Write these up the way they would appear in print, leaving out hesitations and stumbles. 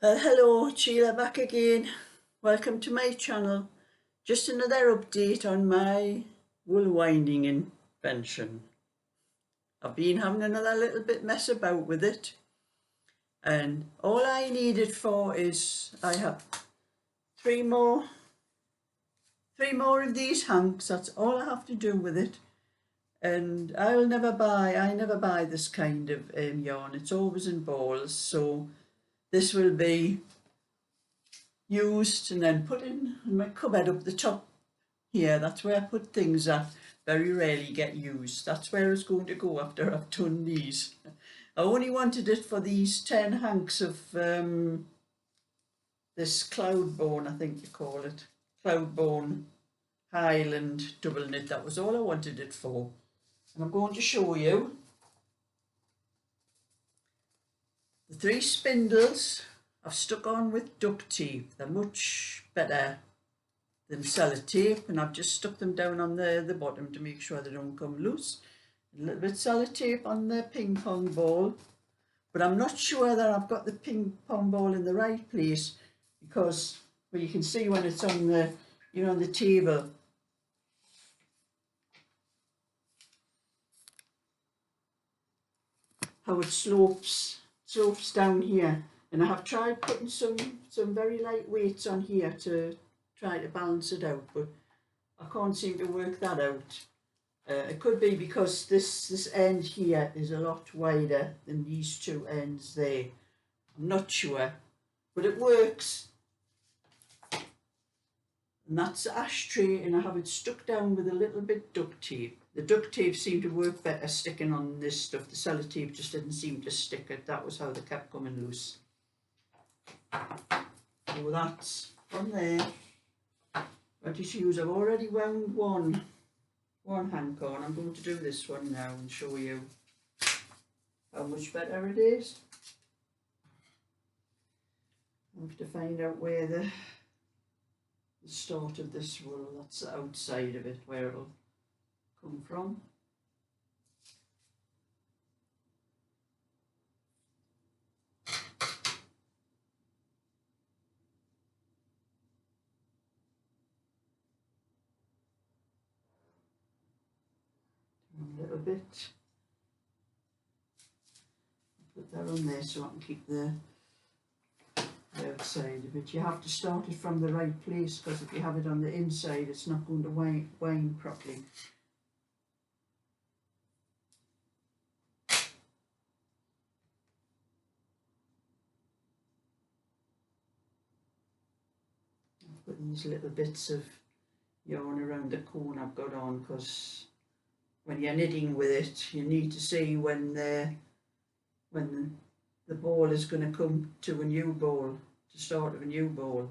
Hello, Sheila back again. Welcome to my channel. Just another update on my wool winding invention. I've been having another little bit mess about with it, and all I need it for is I have three more of these hanks. That's all I have to do with it. And I never buy this kind of yarn. It's always in balls, so this will be used and then put in my cupboard up the top here. That's where I put things that very rarely get used. That's where it's going to go after I've done these. I only wanted it for these 10 hanks of this cloud bone, I think you call it, cloud bone Highland double knit. That was all I wanted it for. And I'm going to show you the 3 spindles I've stuck on with duct tape. They're much better than sellotape, and I've just stuck them down on the bottom to make sure they don't come loose. A little bit sellotape on the ping pong ball, but I'm not sure that I've got the ping pong ball in the right place, because well, you can see when it's on the on the table, how it slopes down here. And I have tried putting some very light weights on here to try to balance it out, but I can't seem to work that out. It could be because this end here is a lot wider than these 2 ends there. I'm not sure, but it works. And that's the ashtray, and I have it stuck down with a little bit duct tape. The duct tape seemed to work better sticking on this stuff. The sellotape just didn't seem to stick it. That was how they kept coming loose. So that's from there. What to use? I've already wound one hank on. I'm going to do this one now and show you how much better it is. I have to find out where the start of this wool, that's the outside of it, where it'll come from. A little bit. Put that on there so I can keep the outside of it. You have to start it from the right place, because if you have it on the inside, it's not going to wind properly. I've put these little bits of yarn around the cone I've got on, because when you're knitting with it, you need to see when the ball is going to come to a new ball, to start of a new ball,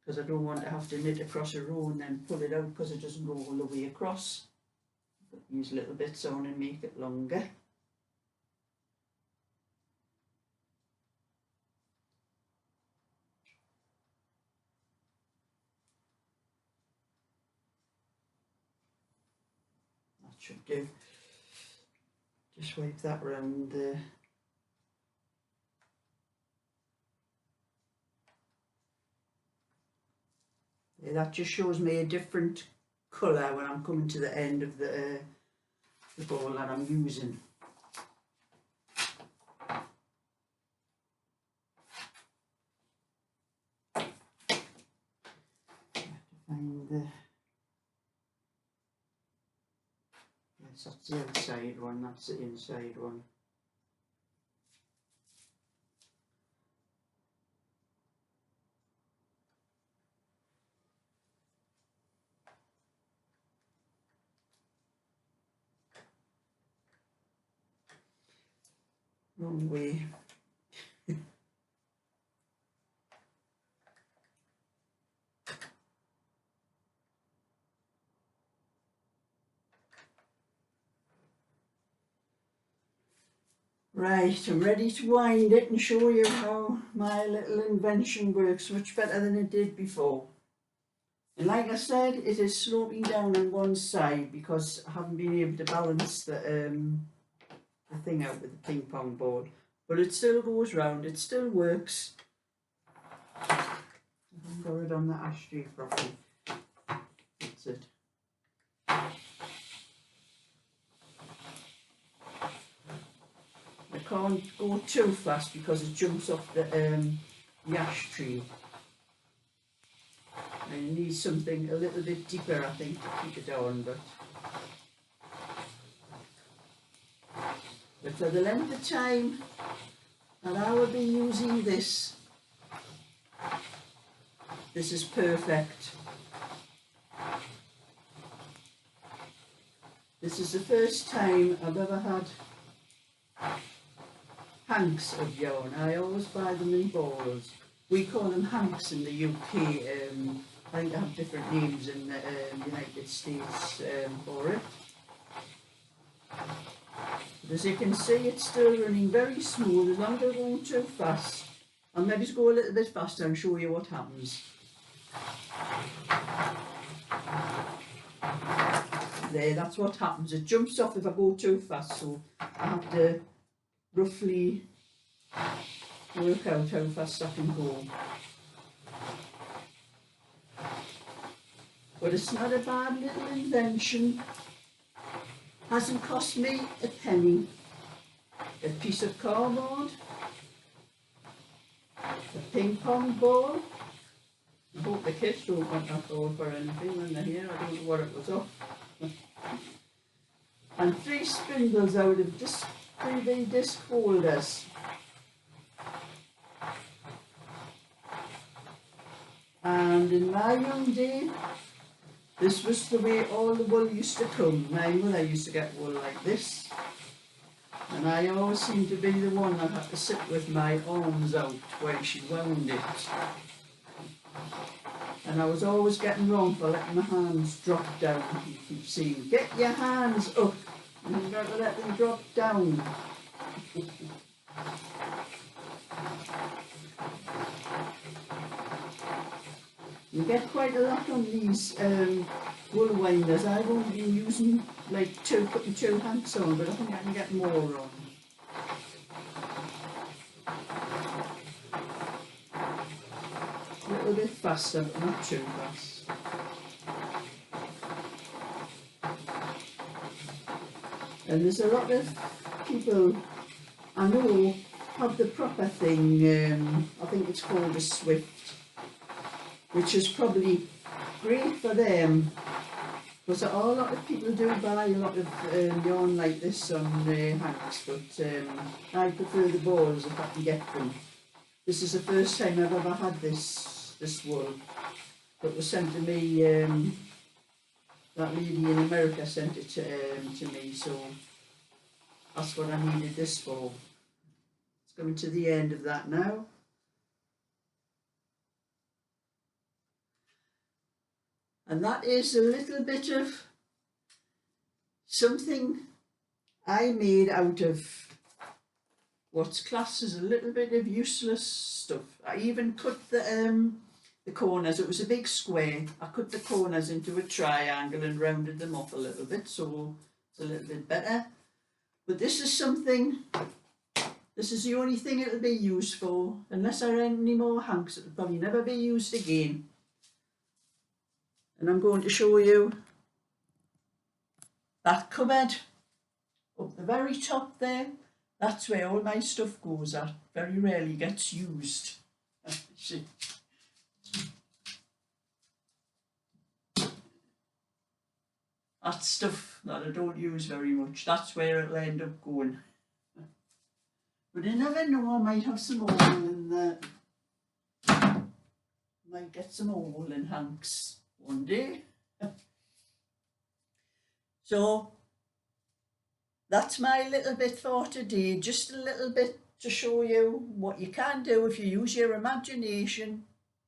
because I don't want to have to knit across a row and then pull it out because it doesn't go all the way across. Put these little bits on and make it longer. That should do. Just wipe that round there. That just shows me a different colour when I'm coming to the end of the ball that I'm using. I have to find the... Yes, that's the outside one, that's the inside one. Wrong way. Right, I'm ready to wind it and show you how my little invention works much better than it did before. And like I said, it is sloping down on one side because I haven't been able to balance the thing out with the ping pong ball. But it still goes round, it still works. I haven't got it on the ashtray properly. That's it. I can't go too fast because it jumps off the ashtray. I need something a little bit deeper, I think, to keep it on, but for the length of time that I will be using this, this is perfect. This is the first time I've ever had hanks of yarn. I always buy them in balls. We call them hanks in the UK. I think they have different names in the United States for it. But as you can see, it's still running very smooth. As long as I don't go too fast, I'll maybe just go a little bit faster and show you what happens. There, that's what happens. It jumps off if I go too fast, so I have to roughly work out how fast I can go. But it's not a bad little invention. Hasn't cost me a penny. A piece of cardboard, a ping pong ball. I hope the kids don't want that ball for anything when they're here. I don't know what it was off. And 3 spindles out of this 3D disc holders. And in my young day, this was the way all the wool used to come. My mother used to get wool like this. And I always seemed to be the one that had to sit with my arms out while she wound it. And I was always getting wrong for letting my hands drop down. You keep saying, get your hands up. You've got to let them drop down. You get quite a lot on these wool winders. I've only been using like putting 2 hanks on, but I think I can get more on. A little bit faster, but not too fast. And there's a lot of people I know have the proper thing, I think it's called a Swift, which is probably great for them, because a lot of people do buy a lot of yarn like this on hanks, but I prefer the balls if I can get them. This is the first time I've ever had this wool that was sent to me. That lady in America sent it to me, so that's what I needed this for. It's coming to the end of that now. And that is a little bit of something I made out of what's classed as a little bit of useless stuff. I even cut the corners. It was a big square. I cut the corners into a triangle and rounded them off a little bit, so it's a little bit better. But this is something, this is the only thing it'll be used for. Unless I rent any more hanks, it'll probably never be used again. And I'm going to show you that cupboard up the very top there. That's where all my stuff goes at. Very rarely gets used. That's stuff that I don't use very much. That's where it'll end up going. But you never know, I might have some more in there. Might get some more woolen hanks one day. So that's my little bit for today. Just a little bit to show you what you can do if you use your imagination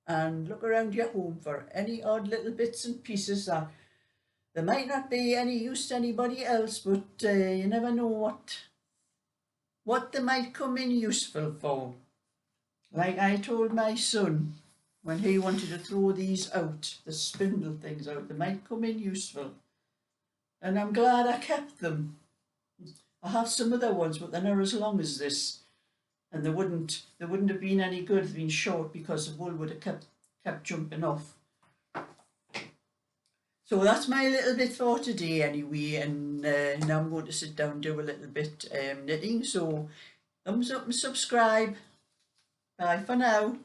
and look around your home for any odd little bits and pieces that there might not be any use to anybody else, but you never know what they might come in useful for. Like I told my son when he wanted to throw these out, the spindle things out, they might come in useful. And I'm glad I kept them. I have some other ones, but they're not as long as this. and they wouldn't have been any good. They've been short because the wool would have kept jumping off. So that's my little bit for today anyway, and now I'm going to sit down and do a little bit knitting. So thumbs up and subscribe. Bye for now.